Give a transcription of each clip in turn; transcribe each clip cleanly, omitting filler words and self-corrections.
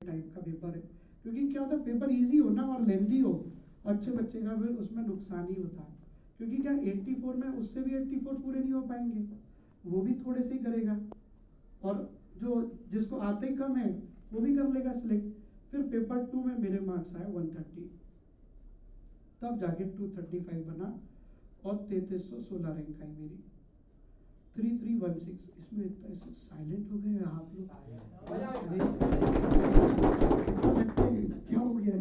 Type का paper है, क्योंकि क्या होता है पेपर इजी हो ना और लेंदी हो, अच्छे बच्चे का फिर उसमें नुकसान ही होता है, क्योंकि क्या 84 में उससे भी 84 पूरे नहीं हो पाएंगे, वो भी थोड़े से ही करेगा, और जो जिसको आते ही कम है वो भी कर लेगा सिलेक्ट। फिर पेपर 2 में मेरे मार्क्स आए 130, तब जाके 235 बना और 3316 रैंक आई मेरी, 3316। इसमें इतना साइलेंट हो गए आप लोग, क्या हो गया?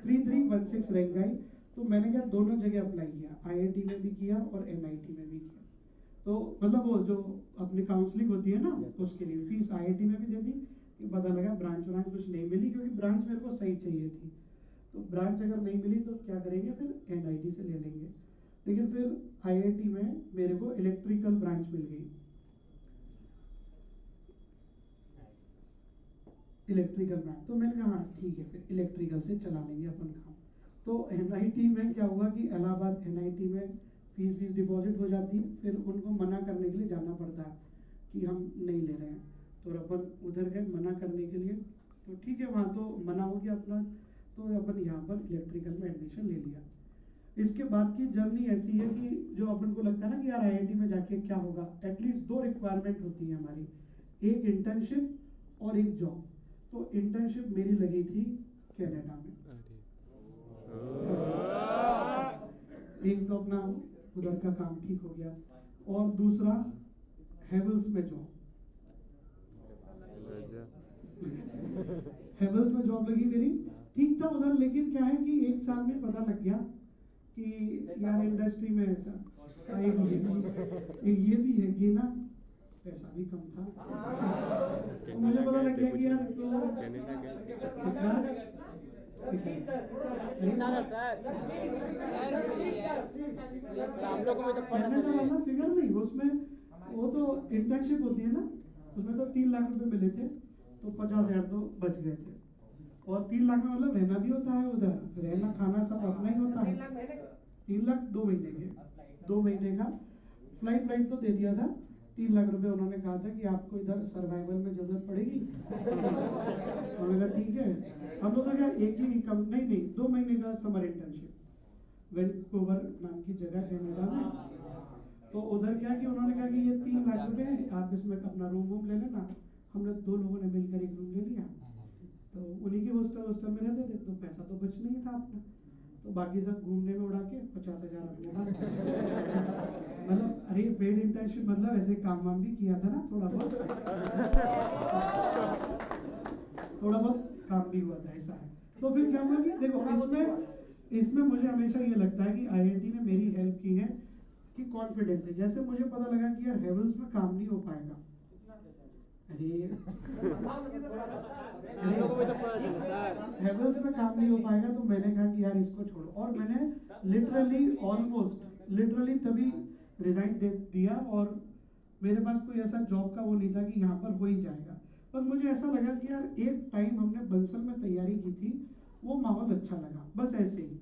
3316 रैंक आई। तो मैंने क्या दोनों जगह अप्लाई किया, IIT में भी किया और NIT में भी किया। तो मतलब वो जो अपनी काउंसलिंग होती है ना उसके लिए फीस IIT में भी दे दी, पता लगा ब्रांच कुछ नहीं मिली, क्योंकि ब्रांच मेरे को सही चाहिए थी, तो ब्रांच अगर नहीं मिली तो क्या करेंगे, फिर NIT से ले लेंगे। लेकिन फिर IIT में मेरे को इलेक्ट्रिकल ब्रांच मिल गई, इलेक्ट्रिकल ब्रांच, तो मैंने कहा ठीक है फिर इलेक्ट्रिकल से चला लेंगे अपन काम। तो NIT में क्या हुआ कि इलाहाबाद NIT में फीस डिपॉजिट हो जाती है, फिर उनको मना करने के लिए जाना पड़ता है कि हम नहीं ले रहे हैं, तो अपन उधर गए मना करने के लिए, तो ठीक है वहाँ तो मना हो गया अपना, तो अपन यहाँ पर इलेक्ट्रिकल में एडमिशन ले लिया। इसके बाद की जर्नी ऐसी है कि जो अपन को लगता है ना कि यार IIT में जाके क्या होगा, एटलीस्ट 2 रिक्वायरमेंट होती है हमारी, एक इंटर्नशिप और एक जॉब। तो इंटर्नशिप मेरी लगी थी कनाडा में, एक तो अपना उधर का काम ठीक हो गया, और दूसरा हेवल्स में जॉब, हेवल्स में जॉब लगी मेरी, ठीक था उधर, लेकिन क्या है कि 1 साल में पता लग गया कि यार इंडस्ट्री में ऐसा एक ये भी है कि ना पैसा भी कम था, तो मुझे पता लग गया कि यार तो फिगर नहीं उसमें, वो तो इंटर्नशिप होती है ना, उसमें तो 3 लाख रुपए मिले थे, तो 50,000 तो बच गए थे, और 3 लाख में मतलब रहना भी होता है उधर, रहना खाना सब अपना ही होता है। 3 लाख 2 महीने के, 2 महीने का फ्लाइट तो दे दिया था, 3 लाख रुपए उन्होंने कहा था कि आपको इधर सर्वाइवल में जरूरत पड़ेगी। उन्होंने कहा ठीक है, हम लोग तो क्या एक ही कम नहीं 2 महीने का समर इंटर्नशिप वैंकूवर नाम की जगह कनाडा में, तो उधर क्या कि उन्होंने कहा कि ये 3 लाख रुपए है, आप इसमें अपना रूम ले लेना। हमने 2 लोगों ने मिलकर एक रूम ले लिया, तो उन्हीं के हॉस्टल में रहते थे, तो पैसा तो बच नहीं था अपना, तो बाकी सब घूमने में उड़ा के 50,000 अपने पास। मतलब अरे पेड इंटर्नशिप मतलब ऐसे काम वाम भी किया था ना, थोड़ा बहुत काम भी हुआ था, ऐसा है। तो फिर क्या हुआ कि देखो इसमें मुझे हमेशा ये लगता है कि IIT ने मेरी हेल्प की है कि कॉन्फिडेंस है। जैसे मुझे पता लगा कि यार हेवल्स में काम नहीं हो पाएगा, हेवल्स में काम नहीं हो पाएगा, तो मैंने कहा कि यार इसको छोड़ो, और मैंने लिटरली तभी रिजाइन दे दिया, और मेरे पास कोई ऐसा जॉब का वो नहीं था कि यहाँ पर हो ही जाएगा। बस मुझे ऐसा लगा कि यार एक टाइम हमने बंसल में तैयारी की थी, वो माहौल अच्छा लगा, बस ऐसे ही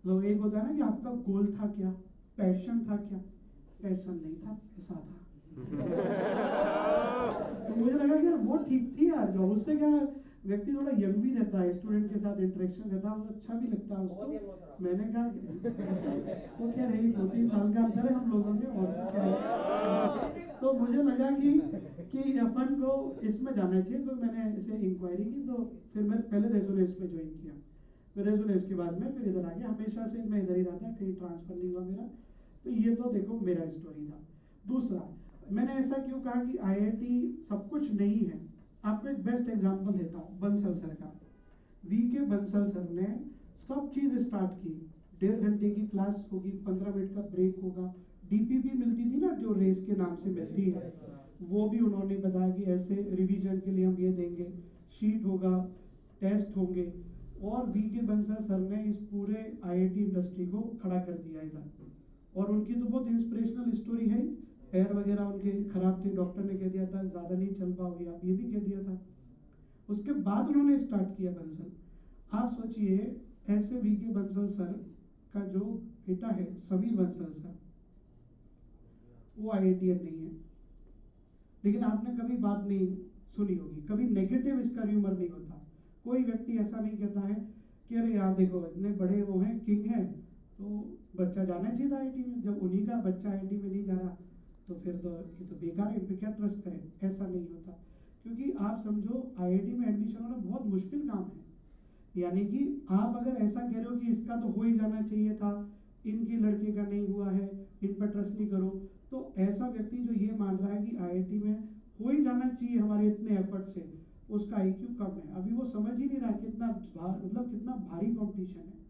लोग, एक होता है ना कि आपका गोल था क्या, पैशन था क्या, पैशन नहीं था, पैसा था। तो मुझे लगा कि यार वो ठीक थी यार जॉब, उससे क्या व्यक्ति थोड़ा यंग भी रहता है, स्टूडेंट के साथ इंटरेक्शन रहता है, अच्छा भी लगता है उसको। मैंने कहा तो क्या रही 2-3 साल का अंतर है हम लोगों में, और क्या तो मुझे लगा कि अपन को इसमें जाना चाहिए, तो मैंने इसे इंक्वायरी की, तो फिर मैं पहले रेजोनेंस में ज्वाइन किया, फिर रेजोनेंस के बाद में फिर इधर आ गया, हमेशा से मैं इधर ही रहा था, कहीं ट्रांसफर नहीं हुआ मेरा। तो ये तो देखो मेरा स्टोरी था। दूसरा, मैंने ऐसा क्यों कहा कि IIT सब कुछ नहीं है, आपको एक बेस्ट एग्जांपल देता हूँ, बंसल सर का। VK बंसल सर ने सब चीज स्टार्ट की, 1.5 घंटे की क्लास होगी, 15 मिनट का ब्रेक होगा, DPP मिलती थी ना जो रेस के नाम से मिलती है, वो भी उन्होंने बताया कि ऐसे रिवीजन के लिए हम ये देंगे, शीट होगा, टेस्ट होंगे, और VK बंसल सर ने इस पूरे IIT इंडस्ट्री को खड़ा कर दिया इधर, और उनकी तो बहुत इंस्पिरेशनल स्टोरी है, पैर वगैरह उनके खराब थे, डॉक्टर ने कह दिया था ज्यादा नहीं चल पाओगे आप, ये भी कह दिया था। उसके बाद उन्होंने स्टार्ट किया बंसल। आप सोचिए ऐसे VK बंसल सर का जो बेटा है समीर बंसल सर, वो IITian नहीं है, लेकिन आपने कभी बात नहीं सुनी होगी, कभी नेगेटिव इसका र्यूमर नहीं होता, कोई व्यक्ति ऐसा नहीं कहता है कि अरे यार देखो इतने बड़े वो हैं, किंग हैं, तो बच्चा जाना चाहिए था आईआईटी में। जब उन्हीं का बच्चा आईआईटी में नहीं जा रहा तो फिर तो ये तो बेकार है, इन पे क्या ट्रस्ट करें। ऐसा नहीं होता, क्योंकि आप समझो आईआईटी में एडमिशन होना बहुत मुश्किल काम है। यानी कि आप अगर ऐसा कह रहे हो कि इसका तो हो ही जाना चाहिए था, इनकी लड़के का नहीं हुआ है, इन पर ट्रस्ट नहीं करो, तो ऐसा व्यक्ति जो ये मान रहा है कि आईआईटी में हो ही जाना चाहिए हमारे इतने एफर्ट से, उसका आईक्यू कम है। अभी वो समझ ही नहीं रहा कितना मतलब कितना भारी कंपटीशन है।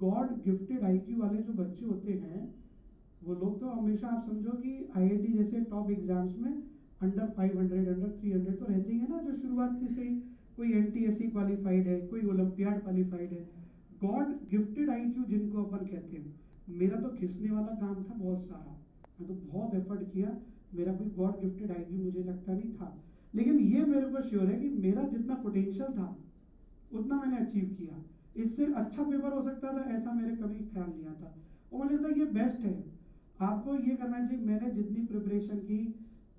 गॉड गिफ्टेड आईक्यू वाले जो बच्चे होते हैं वो लोग तो हमेशा आप समझो कि आईआईटी जैसे टॉप एग्जाम्स में अंडर 500 अंडर 300 तो रहते ही है ना, जो शुरुआत से ही कोई एनटीएससी क्वालिफाइड है, कोई ओलंपियाड क्वालिफाइड है। गॉड गिफ्टेड आईक्यू जिनको अपन कहते हैं। मेरा तो खिसने वाला काम था बहुत सारा, मैं तो बहुत एफर्ट किया, मेरा कोई गॉड गिफ्टेड आईक्यू मुझे लगता नहीं था, लेकिन ये मेरे को श्योर है कि मेरा जितना पोटेंशियल था उतना मैंने अचीव किया। इससे अच्छा पेपर हो सकता था ऐसा मेरे कभी ख्याल नहीं आता, और मुझे लगता है ये बेस्ट है। आपको ये करना चाहिए, मैंने जितनी प्रिपरेशन की,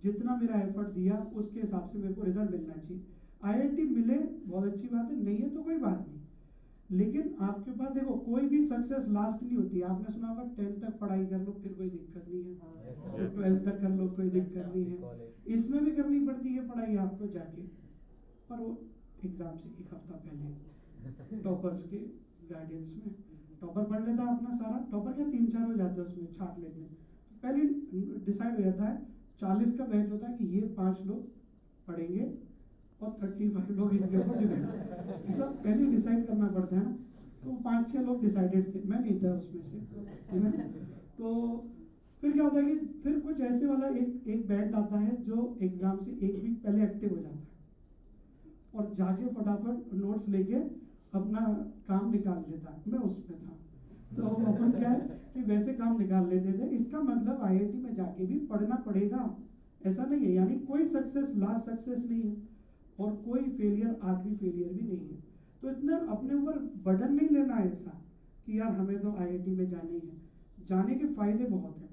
जितना मेरा एफर्ट दिया, उसके हिसाब से मेरे को रिजल्ट मिलना चाहिए। आईआईटी मिले बहुत अच्छी बात है, नहीं है तो कोई बात नहीं, लेकिन आपके पास देखो कोई भी सक्सेस लास्ट नहीं होती। आपने सुना होगा 10th तक पढ़ाई कर लो फिर कोई दिक्कत नहीं है, 12th तक कर लो कोई दिक्कत नहीं है, इसमें भी करनी पड़ती है पढ़ाई आपको जाके। पर वो एग्जाम से एक हफ्ता पहले टॉपर्स के गाइडेंस में टॉपर पढ़ लेता है अपना सारा, टॉपर क्या 3-4 हो जाते हैं उसमें, छाट लेते हैं। पहले डिसाइड हो जाता है 40 का बैच होता है कि ये 5 लोग पढ़ेंगे और 35 लोग इनके ऊपर डिपेंड, सब पहले डिसाइड करना पड़ता है ना। तो 5-6 लोग डिसाइडेड थे, मैं नहीं था उसमें से, है ना। तो फिर क्या होता है कि फिर कुछ ऐसे वाला एक बैंड आता है जो एग्जाम से एक वीक पहले एक्टिव हो जाता है और जाके फटाफट नोट्स लेके अपना काम निकाल लेता है। मैं उसमें था, तो अपन क्या है कि वैसे काम निकाल लेते थे। इसका मतलब आईआईटी में जाके भी पढ़ना पड़ेगा, ऐसा नहीं है। यानी कोई सक्सेस लास्ट सक्सेस नहीं है और कोई फेलियर आखिरी फेलियर भी नहीं है। तो इतना अपने ऊपर बर्डन नहीं लेना है ऐसा कि यार हमें तो आईआईटी में जाना ही है। जाने के फायदे बहुत हैं,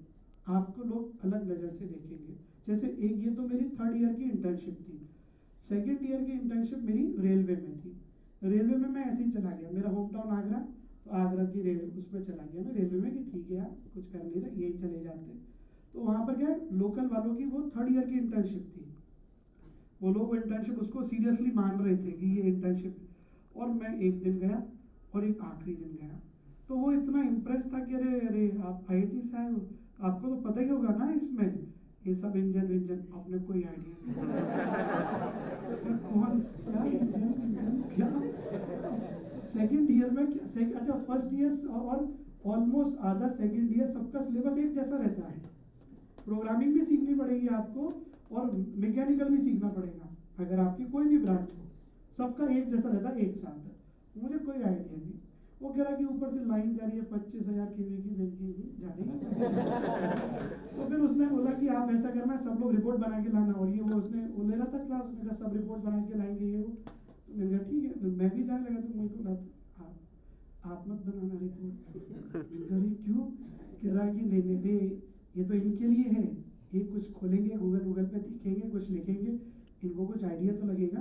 आपको लोग अलग नज़र से देखेंगे। जैसे एक ये तो मेरी 3rd ईयर की इंटर्नशिप थी, 2nd ईयर की इंटर्नशिप मेरी रेलवे में थी। रेलवे में मैं ऐसे ही चला गया, मेरा होम टाउन आगरा, तो आगरा की रेलवे उसमें चला गया मैं रेलवे में कि ठीक है यार कुछ कर नहीं रहा, यही चले जाते। तो वहाँ पर क्या लोकल वालों की वो 3rd ईयर की इंटर्नशिप थी, वो लोग इंटर्नशिप उसको सीरियसली मान रहे थे कि ये इंटर्नशिप। और मैं एक दिन गया और एक आखिरी दिन गया, तो वो इतना इम्प्रेस था कि अरे अरे आप आईआईटी से आए हो, आपको तो पता ही होगा ना इसमें ये सब इंजन विंजन, आपने कोई आइडिया कौन क्या इंजन क्या। 2nd ईयर में अच्छा 1st ईयर और ऑलमोस्ट आधा 2nd ईयर सबका सिलेबस एक जैसा रहता है। प्रोग्रामिंग भी सीखनी पड़ेगी आपको और मैकेनिकल भी सीखना पड़ेगा, अगर आपकी कोई भी ब्रांच हो, सबका एक जैसा रहता है एक साल तक। मुझे कोई आइडिया नहीं, वो कह रहा कि ऊपर से लाइन जा रही है 25,000 केवी की जा रही है। तो फिर उसने बोला कि आप ऐसा करना, सब लोग रिपोर्ट बना के लाना, और ये वो उसने वो ले रहा था क्लास, उसने कहा सब रिपोर्ट बना के लाएंगे ये वो। तो मैंने कहा ठीक है, मैं भी जाने लगा, तो मुझे को लगा आप मत बनाना रिपोर्ट। मैंने कहा क्यों, कह रहा कि नहीं ये तो इनके लिए है, ये कुछ खोलेंगे गूगल पे दिखेंगे, कुछ लिखेंगे, इनको कुछ आइडिया तो लगेगा।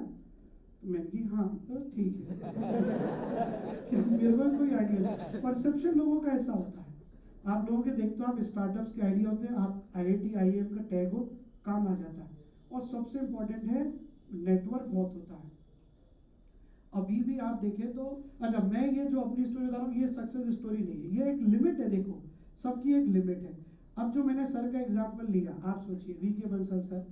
तो मैंने कहा हाँ तो ठीक है। मेरे को कोई आइडिया नहीं। परसेप्शन लोगों का ऐसा होता है, आप लोगों के देखते हो, आप स्टार्टअप्स के आइडिया होते हैं, आप आईआईटी आईएम का टैग हो, काम आ जाता है। और सबसे इम्पोर्टेंट है नेटवर्क बहुत होता है। अभी भी आप देखें तो, अच्छा मैं ये जो अपनी स्टोरी बता रहा हूँ ये सक्सेस स्टोरी नहीं है, ये एक लिमिट है। देखो सबकी एक लिमिट है। अब जो मैंने सर का एग्जाम्पल लिया, आप सोचिए वीके बंसल सर,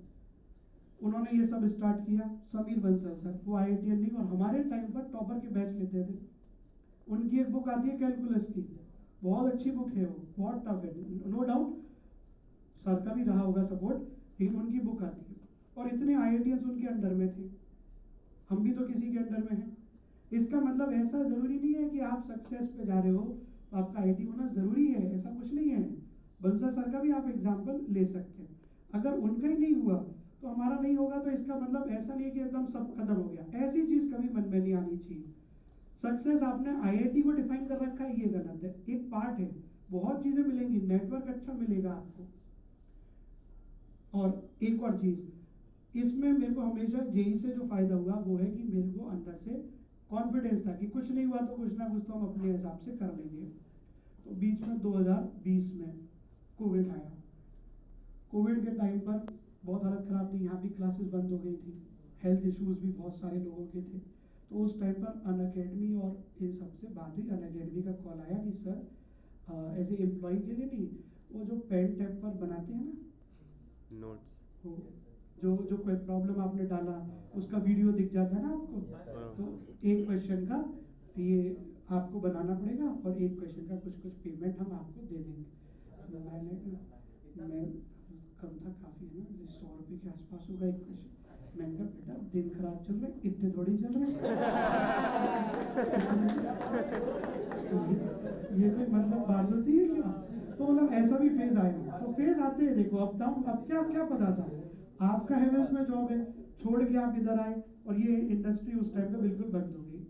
उन्होंने ये सब स्टार्ट किया। समीर बंसल सर वो आईआईटीएन नहीं, और हमारे टाइम पर टॉपर के बैच लेते थे। उनकी एक बुक आती है कैलकुलस की, बहुत अच्छी बुक है, वो बहुत टफ है नो डाउट, सर का भी रहा होगा सपोर्ट, लेकिन उनकी बुक आती है। और इतने आईआईटीएंस उनके अंडर में थे, हम भी तो किसी के अंडर में हैं। इसका मतलब ऐसा जरूरी नहीं है कि आप सक्सेस पे जा रहे हो तो आपका आईआईटी होना जरूरी है, ऐसा कुछ नहीं है। बंसल सर का भी आप एग्जाम्पल ले सकते हैं। अगर उनका ही नहीं हुआ तो हमारा नहीं होगा, तो इसका मतलब ऐसा नहीं है कि एकदम सब खत्म हो गया। ऐसी चीज कभी मन में नहीं आनी चाहिए। सक्सेस आपने आईआईटी को डिफाइन कर रखा है, ये गलत है, एक पार्ट है, बहुत चीजें मिलेंगी, नेटवर्क अच्छा मिलेगा आपको। और एक और चीज, इसमें मेरे को हमेशा जेई से जो फायदा हुआ वो है कि मेरे को अंदर से कॉन्फिडेंस था कि कुछ नहीं हुआ तो कुछ ना कुछ तो हम अपने हिसाब से कर लेंगे। तो बीच में 2020 में कोविड आया। कोविड के टाइम पर बहुत हालत खराब थी, यहाँ भी क्लासेस बंद हो गई थी, हेल्थ इश्यूज भी बहुत सारे लोगों के थे। तो उस टाइम पर अनअकैडमी और इन सबसे बात हुई, अनअकैडमी का कॉल आया कि सर एज ए एम्प्लॉय के लिए नहीं, वो जो पेन टैप पर बनाते हैं ना नोट्स, वो जो कोई प्रॉब्लम आपने डाला उसका वीडियो दिख जाता है ना आपको, तो एक क्वेश्चन का ये आपको बनाना पड़ेगा और एक क्वेश्चन का कुछ पेमेंट हम आपको दे देंगे। मैं कम था काफ़ी है ना, 100 रुपये के आसपास होगा एक क्वेश्चन। मैंने कहा बेटा दिन खराब चल रहे, इतने थोड़ी चल रहे ये कोई मतलब बात होती है क्या? तो मतलब ऐसा भी फेज आया। तो फेज आते हैं, देखो अप डाउन। अब क्या क्या पता था आपका हेवेल्स में जॉब है, छोड़ के आप इधर आए और ये इंडस्ट्री उस टाइम पे बिल्कुल बंद हो गई,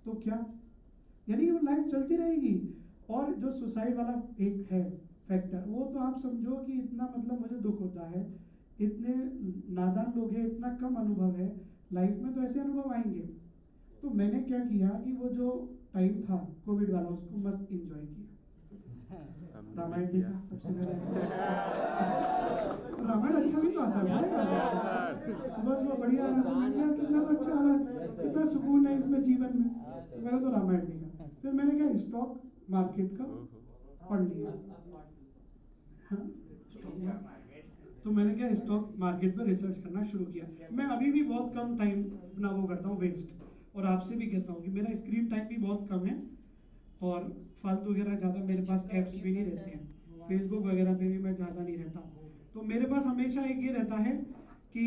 तो क्या यानी वो लाइफ चलती रहेगी। और जो सुसाइड वाला एक है फैक्टर, वो तो आप समझो कि इतना मतलब मुझे दुख होता है, इतने नादान लोग हैं, इतना कम अनुभव है लाइफ में, तो ऐसे अनुभव आएंगे। तो मैंने क्या किया कि वो जो टाइम था कोविड वाला उसको मस्त एंजॉय किया। रामायण देखा सबसे पहले। रामायण अच्छा भी तो आता है, सुबह सुबह बढ़िया कितना अच्छा आ रहा है, कितना सुकून है इसमें जीवन में। तो मैंने तो रामायण देखा, फिर मैंने क्या स्टॉक मार्केट का पढ़ लिया। हाँ, तो मैंने क्या स्टॉक मार्केट पर रिसर्च करना शुरू किया। मैं अभी भी बहुत कम टाइम अपना वो करता हूँ वेस्ट, और आपसे भी कहता हूँ कि मेरा स्क्रीन टाइम भी बहुत कम है और फालतू वगैरह ज़्यादा मेरे पास ऐप्स भी नहीं रहते हैं, फेसबुक वगैरह पे भी मैं ज़्यादा नहीं रहता। तो मेरे पास हमेशा एक ये रहता है कि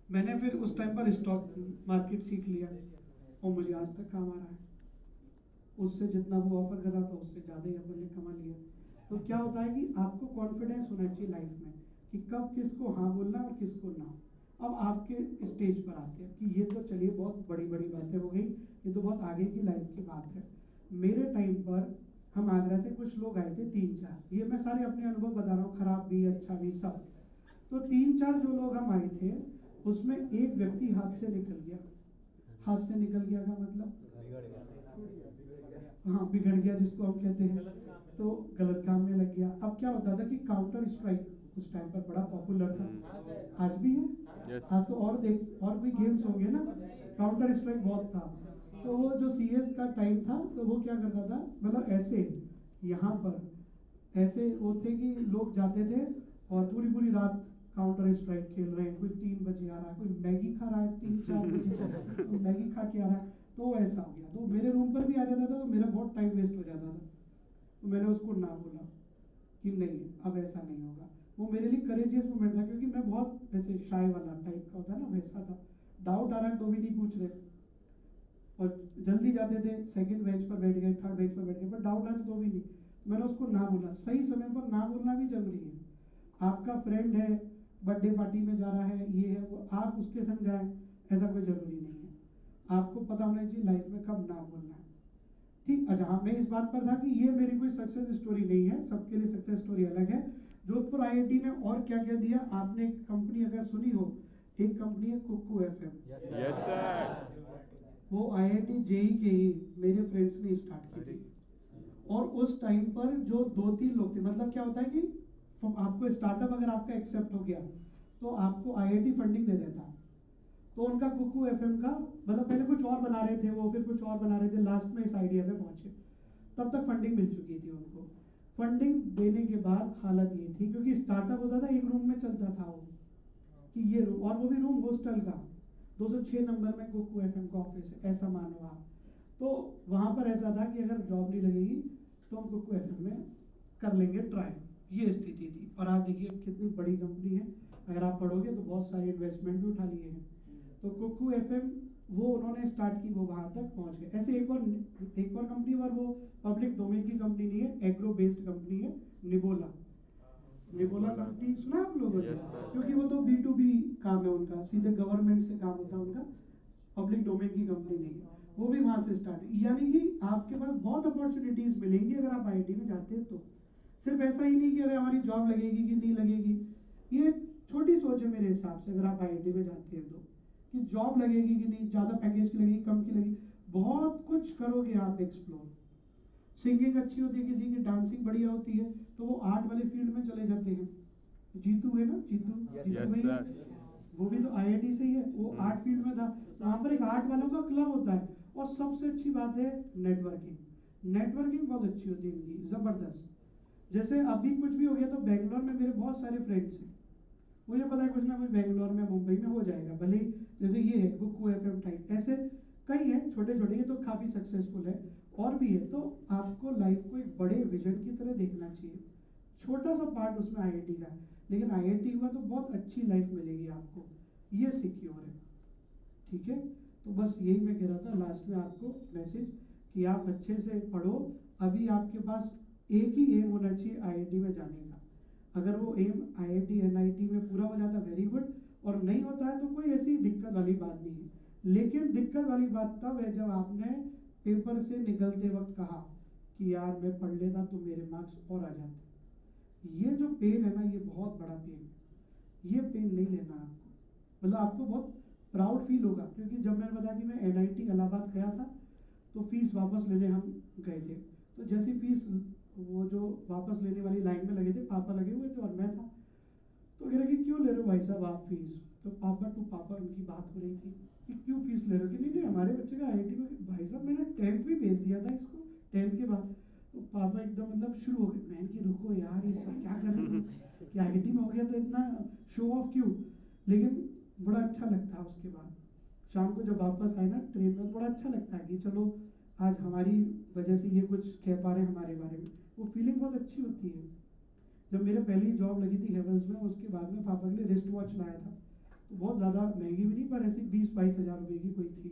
मैंने फिर उस टाइम पर स्टॉक मार्केट सीख लिया और मुझे आज तक काम आ रहा है। उससे जितना वो ऑफर कर रहा था उससे ज़्यादा ही अपन ने कमा लिया। तो क्या होता है कि आपको कॉन्फिडेंस होना चाहिए लाइफ में कि कब किसको हाँ बोलना और किसको ना। अब आपके स्टेज पर आते हैं कि ये तो चलिए बहुत बड़ी बड़ी बातें हो गई, ये तो बहुत आगे की लाइफ की बात है। मेरे टाइम पर हम आगरा से कुछ लोग आए थे 3-4, ये मैं सारे अपने अनुभव बता रहा हूँ, खराब भी अच्छा भी सब। तो 3-4 जो लोग हम आए थे उसमें एक व्यक्ति हाथ से निकल गया। हाथ से निकल गया का मतलब हाँ बिगड़ गया जिसको हम कहते हैं, तो गलत काम में लग गया। अब क्या होता था कि काउंटर स्ट्राइक उस टाइम पर बड़ा पॉपुलर था, आज भी है। आज तो और भी गेम्स होंगे ना, काउंटर स्ट्राइक बहुत था। तो वो जो CS का टाइम था तो वो क्या करता था, मतलब ऐसे यहाँ पर ऐसे वो थे कि लोग जाते थे और पूरी पूरी रात काउंटर स्ट्राइक खेल रहे हैं। कोई 3 बजे आ रहा है, कोई मैगी खा रहा है 3-4 बजे तो मैगी खा के आ रहा है। तो ऐसा हो गया, तो मेरे रूम पर भी आ जाता था, तो मेरा बहुत टाइम वेस्ट हो जाता था। तो मैंने उसको ना बोला कि नहीं अब ऐसा नहीं होगा। वो मेरे लिए करेजियस मोमेंट था, क्योंकि मैं बहुत वैसे शाय वाला टाइप का होता है ना, वैसा था। डाउट आ रहा है तो भी नहीं पूछ रहे, और जल्दी जाते थे, सेकंड बेंच पर बैठ गए, थर्ड बेंच पर बैठ गए, पर डाउट आया तो भी नहीं। मैंने उसको ना बोला। सही समय पर ना बोलना भी जरूरी है। आपका फ्रेंड है, बर्थडे पार्टी में जा रहा है, ये है वो, आप उसके संग जाए ऐसा कोई जरूरी नहीं है। आपको पता होना चाहिए लाइफ में कब ना बोलना है। ठीक। अच्छा हाँ, मैं इस बात पर था कि ये मेरी कोई सक्सेस स्टोरी नहीं है, सबके लिए सक्सेस स्टोरी अलग है। जोधपुर IIT ने और क्या क्या दिया, आपने एक कंपनी अगर सुनी हो, एक कंपनी है कुकू FM। Yes sir. वो IIT JEE के ही मेरे फ्रेंड्स ने स्टार्ट की थी। और उस टाइम पर जो 2-3 लोग थे, मतलब क्या होता है कि आपको स्टार्टअप अगर आपका एक्सेप्ट हो गया तो आपको IIT फंडिंग दे देता। तो उनका कुकू FM का मतलब पहले कुछ और बना रहे थे वो, फिर कुछ और बना रहे थे, लास्ट में इस आइडिया पे पहुंचे। तब तक फंडिंग मिल चुकी थी उनको। फंडिंग देने के बाद हालत ये थी, क्योंकि स्टार्टअप होता था एक रूम में चलता था वो, कि ये रूम, और वो भी रूम हॉस्टल का 206 नंबर में कुकू FM का ऑफिस है, ऐसा मानो आप। तो वहां पर ऐसा था कि अगर जॉब नहीं लगेगी तो हम कुकू FM में कर लेंगे ट्राई, ये स्थिति थी। और आज देखिए कितनी बड़ी कंपनी है, अगर आप पढ़ोगे तो बहुत सारे इन्वेस्टमेंट भी उठा लिए हैं। तो कुकू FM वो उन्होंने स्टार्ट की, वो वहां तक पहुंच गए। ऐसे एक और कंपनी, और वो पब्लिक डोमेन की कंपनी नहीं है, एग्रो बेस्ड कंपनी है, निबोला कंपनी सुना आप लोगों ने? क्योंकि वो तो B2B काम है उनका, सीधे गवर्नमेंट से काम होता है उनका, पब्लिक डोमेन की कंपनी नहीं है। वो भी वहां से स्टार्ट, यानी कि आपके पास बहुत अपॉर्चुनिटीज मिलेंगी अगर आप IIT में जाते हैं तो। सिर्फ ऐसा ही नहीं कि अरे हमारी जॉब लगेगी कि नहीं लगेगी, ये छोटी सोच है मेरे हिसाब से। अगर आप IIT में जाते हैं तो कि जॉब लगेगी कि नहीं, ज्यादा पैकेज की लगेगी, कम की लगेगी, बहुत कुछ करोगे आप एक्सप्लोर। सिंगिंग अच्छी होती है किसी की, डांसिंग बढ़िया होती है, तो वो आर्ट वाले फील्ड में चले जाते हैं। जीतू है ना, जीतू भैया, वो भी तो आईआईटी से ही है, वो आर्ट फील्ड में था। वहां पर एक आर्ट वालों का क्लब होता है। और सबसे अच्छी बात है नेटवर्किंग। नेटवर्किंग बहुत अच्छी होती है इनकी, जबरदस्त। जैसे अभी कुछ भी हो गया तो बेंगलोर में मेरे बहुत सारे फ्रेंड्स हैं, मुझे पता है कुछ ना कुछ बेंगलोर में मुंबई में हो जाएगा, भले जैसे ये है कुकू एफएम टाइप, ऐसे कई हैं छोटे छोटे, ये तो काफी सक्सेसफुल है, और भी है। तो आपको लाइफ को एक बड़े विजन की तरह देखना चाहिए। छोटा सा पार्ट उसमें आईआईटी का है, लेकिन आईआईटी हुआ तो बहुत अच्छी लाइफ मिलेगी आपको, ये सिक्योर है। ठीक है, तो बस यही मैं कह रहा था लास्ट में आपको मैसेज कि आप अच्छे से पढ़ो। अभी आपके पास एक ही एम होना चाहिए आईआईटी में जाने का। अगर वो एम आईआईटी एनआईटी में पूरा हो जाता वेरी गुड, और नहीं होता है तो कोई ऐसी दिक्कत वाली बात नहीं है। लेकिन दिक्कत वाली बात तब है जब आपने पेपर से निकलते वक्त कहा कि यार मैं पढ़ लेता तो मेरे मार्क्स और आ जाते। ये जो पेन है ना, ये बहुत बड़ा पेन है, ये पेन नहीं लेना आपको। मतलब आपको बहुत प्राउड फील होगा, क्योंकि जब मैंने बताया कि मैं एनआईटी इलाहाबाद गया था तो फीस वापस लेने हम गए थे, तो जैसी फीस वो जो वापस लेने वाली लाइन में लगे थे, पापा लगे हुए थे और मैं था, तो कह रहे कि क्यों ले रहे हो भाई साहब आप फीस? तो पापा टू पापा उनकी बात हो रही थी कि क्यों फीस ले रहे हो? कि नहीं नहीं हमारे बच्चे का आईआईटी में, भाई साहब मैंने 10th भी भेज दिया था इसको 10th के बाद। तो पापा एकदम मतलब शुरू हो गए, बहन की रुको यार ये सब क्या कर रहे हो कि आईआईटी में हो गया तो इतना शो ऑफ क्यों? लेकिन बड़ा अच्छा लगता है उसके बाद शाम को जब वापस आए ना ट्रेन में, बड़ा अच्छा लगता है कि चलो आज हमारी वजह से ये कुछ कह पा रहे हैं हमारे बारे में, वो फीलिंग बहुत अच्छी होती है। जब मेरे पहली जॉब लगी थी हेवल्स में, उसके बाद में पापा के लिए रिस्ट वॉच लाया था, तो बहुत ज़्यादा महंगी भी नहीं, पर ऐसी 20-22 हज़ार रुपए की कोई थी।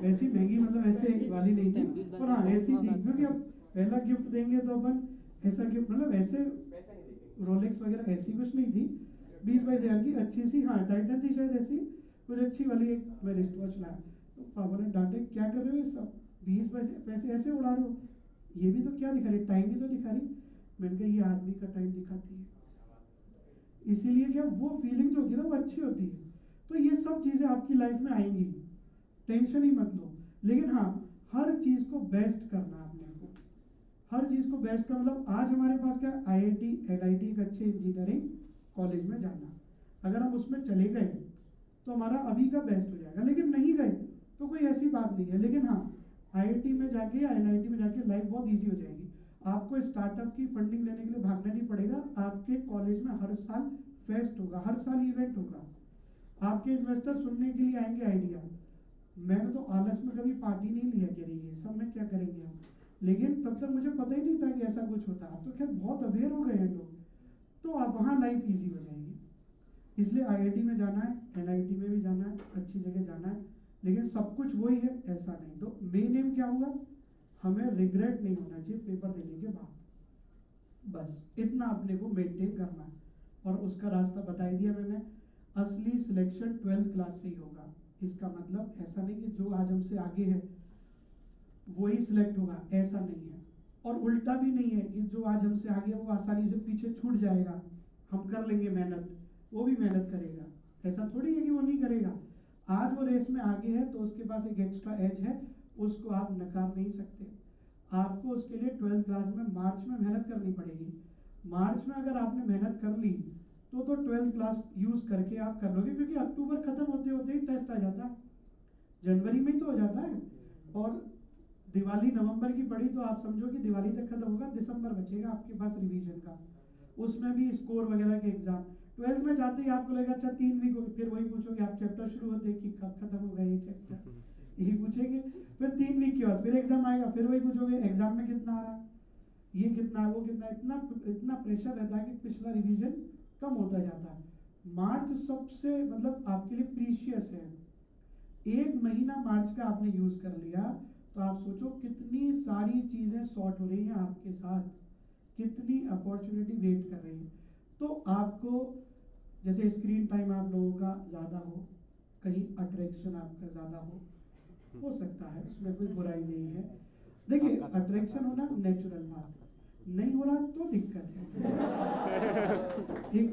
ऐसी महंगी मतलब ऐसे वाली नहीं थी, पर हाँ ऐसी थी, क्योंकि अब पहला गिफ्ट देंगे तो अपन ऐसा गिफ्ट, मतलब ऐसे रोलेक्स वगैरह ऐसी कुछ नहीं थी, 20-22 हज़ार की अच्छी सी, हाँ टाइटन थी शायद ऐसी कुछ अच्छी वाली, एक मैं रिस्ट वॉच लाया। तो पापा ने डांटे, क्या कर रहे हो ये सब, 20 पैसे ऐसे उड़ा रहे हो, ये भी तो क्या दिखा रही, टाइम भी तो दिखा रही। मैंने कहा ये आदमी का टाइम दिखाती है, इसीलिए क्या वो फीलिंग जो होती है ना वो अच्छी होती है। तो ये सब चीजें आपकी लाइफ में आएंगी, टेंशन ही मत लो। लेकिन हाँ, हर चीज को बेस्ट करना आपने को, हर चीज को बेस्ट का मतलब आज हमारे पास क्या, आईआईटी एनआईटी एक अच्छे इंजीनियरिंग कॉलेज में जाना, अगर हम उसमें चले गए तो हमारा अभी का बेस्ट हो जाएगा। लेकिन नहीं गए तो कोई ऐसी बात नहीं है। लेकिन हाँ, आईआईटी में जाके या एनआईटी में जाके लाइफ बहुत इजी हो जाएगी। आपको स्टार्टअप की फंडिंग लेने के लिए भागना नहीं पड़ेगा। आपके कॉलेज में हर साल फेस्ट होगा, हर साल इवेंट होगा, आपके इन्वेस्टर सुनने के लिए आएंगे आइडिया। मैंने तो आलस में कभी पार्टी नहीं लिया कि अरे ये सब में क्या करेंगे हम, लेकिन तब तक मुझे पता ही नहीं था कि ऐसा कुछ होता है। तो खैर बहुत अवेयर हो गए हैं लोग, तो आप वहाँ लाइफ इजी हो जाएगी। इसलिए आईआईटी में जाना है, एनआईटी में भी जाना है, अच्छी जगह जाना है, लेकिन सब कुछ वही है ऐसा नहीं। तो मेन एम क्या हुआ, हमें रिग्रेट नहीं होना चाहिए पेपर देने के बाद, बस इतना अपने को मेंटेन करना है। और उसका रास्ता बता दिया मैंने, असली सिलेक्शन 12th क्लास से ही होगा। इसका मतलब ऐसा नहीं कि जो आज हमसे आगे है वही सिलेक्ट होगा, ऐसा नहीं है। और उल्टा भी नहीं है कि जो आज हमसे आगे है वो आसानी से पीछे छूट जाएगा, हम कर लेंगे मेहनत, वो भी मेहनत करेगा, ऐसा थोड़ी है कि वो नहीं करेगा। आज वो रेस में आगे है तो उसके पास एक एक्स्ट्रा एज है, उसको आप नकार नहीं सकते। आपको उसके लिए 12th क्लास में मार्च में मेहनत करनी पड़ेगी। मार्च में अगर आपने मेहनत कर ली तो 12th क्लास यूज करके आप कर लोगे, क्योंकि अक्टूबर खत्म होते होते ही टेस्ट आ जाता है, जनवरी में ही तो हो जाता है। और दिवाली नवंबर की पड़ी तो आप समझो कि दिवाली तक खत्म होगा, दिसंबर बचेगा आपके पास रिवीजन का, उसमें भी स्कोर वगैरह के एग्जाम। 12th में जाते ही आपको लगेगा अच्छा 3 वीक हो, फिर वही पूछोगे आप चैप्टर शुरू होते कि कब खत्म होगा ये चैप्टर, यही पूछेंगे। फिर 3 वीक के बाद फिर एग्जाम आएगा, फिर वही पूछोगे एग्जाम में कितना आ रहा, ये कितना, वो कितना, इतना प्रेशर रहता है कि पिछला रिवीजन कम होता जाता है। मार्च सबसे मतलब आपके लिए प्रीशियस है। एक महीना मार्च का आपने यूज कर लिया तो आप सोचो कितनी सारी चीजें सॉर्ट हो रही हैं आपके साथ, कितनी अपॉर्चुनिटी वेट कर रही है। तो आपको जैसे स्क्रीन टाइम आप लोगों का ज्यादा हो, कहीं अट्रैक्शन आपका ज्यादा हो सकता है, उसमें कोई बुराई नहीं है। देखिए अट्रैक्शन होना नेचुरल बात है, नहीं हो रहा तो दिक्कत है। एक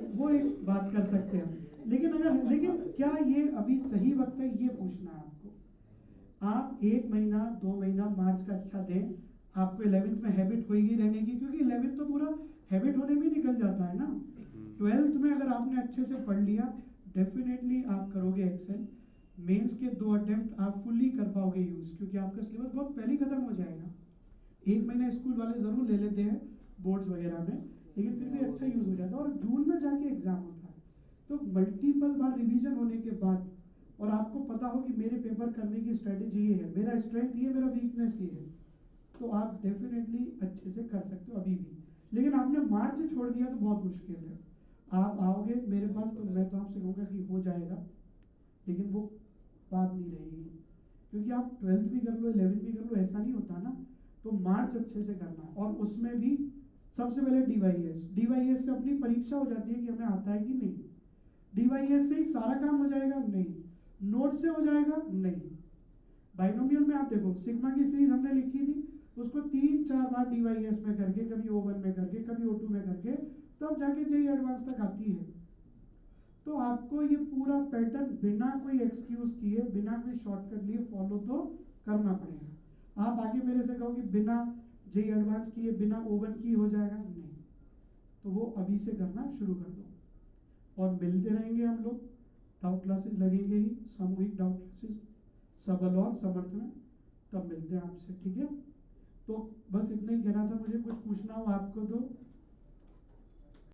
बात कर सकते हैं हम, लेकिन क्या ये अभी सही वक्त है ये पूछना है आपको। आप 1 महीना 2 महीना मार्च का अच्छा दें, आपको 11th में हैबिट होगी रहने की, क्योंकि 11th तो पूरा हैबिट होने में ही निकल जाता है ना। 12th में अगर आपने अच्छे से पढ़ लिया, डेफिनेटली आप करोगे एक्सेल। मेंस के 2 अटेम्प्ट आप फुल्ली कर पाओगे यूज, क्योंकि आपका सिलेबस बहुत पहले खत्म हो जाएगा। 1 महीना स्कूल वाले जरूर ले लेते हैं बोर्ड्स वगैरह में, लेकिन फिर भी अच्छा यूज हो जाता है। और जून में जाके एग्जाम होता है, तो मल्टीपल बार रिवीजन होने के बाद, और आपको पता हो कि मेरे पेपर करने की स्ट्रेटेजी ये है, मेरा स्ट्रेंथ ये, मेरा वीकनेस ये है, तो आप डेफिनेटली अच्छे से कर सकते हो अभी भी। लेकिन आपने मार्च छोड़ दिया तो बहुत मुश्किल है। आप आओगे मेरे पास तो मैं तो आपसे कहूँगा कि हो जाएगा, लेकिन वो बात नहीं रहेगी, क्योंकि आप 12th भी कर लो 11th भी कर लो, ऐसा नहीं होता ना। तो मार्च अच्छे से करना है, और उसमें भी सबसे पहले डीवाईएस से अपनी परीक्षा हो जाती है कि हमें आता है कि नहीं। डीवाईएस से ही सारा काम हो जाएगा? नहीं। नोट से हो जाएगा? नहीं। बाइनोमियल में आप देखो, सिग्मा की सीरीज हमने लिखी थी, उसको 3-4 बार डीवाईएस में करके, कभी O1 में करके, कभी O2 में करके, तब जाके जेईई एडवांस तक आती है। तो आपको ये पूरा पैटर्न बिना कोई एक्सक्यूज किए, बिना कोई शॉर्टकट लिए फॉलो तो करना पड़ेगा। आप आगे मेरे से कहो कि बिना जेईई एडवांस किए, बिना O1 की हो जाएगा, नहीं। तो वो अभी से करना शुरू कर दो। और मिलते रहेंगे हम लोग, डाउट क्लासेस लगेंगे ही, सामूहिक डाउट क्लासेस सबल और समर्थ में, तब मिलते हैं आपसे, ठीक है। तो बस इतना ही कहना था मुझे। कुछ पूछना हो आपको तो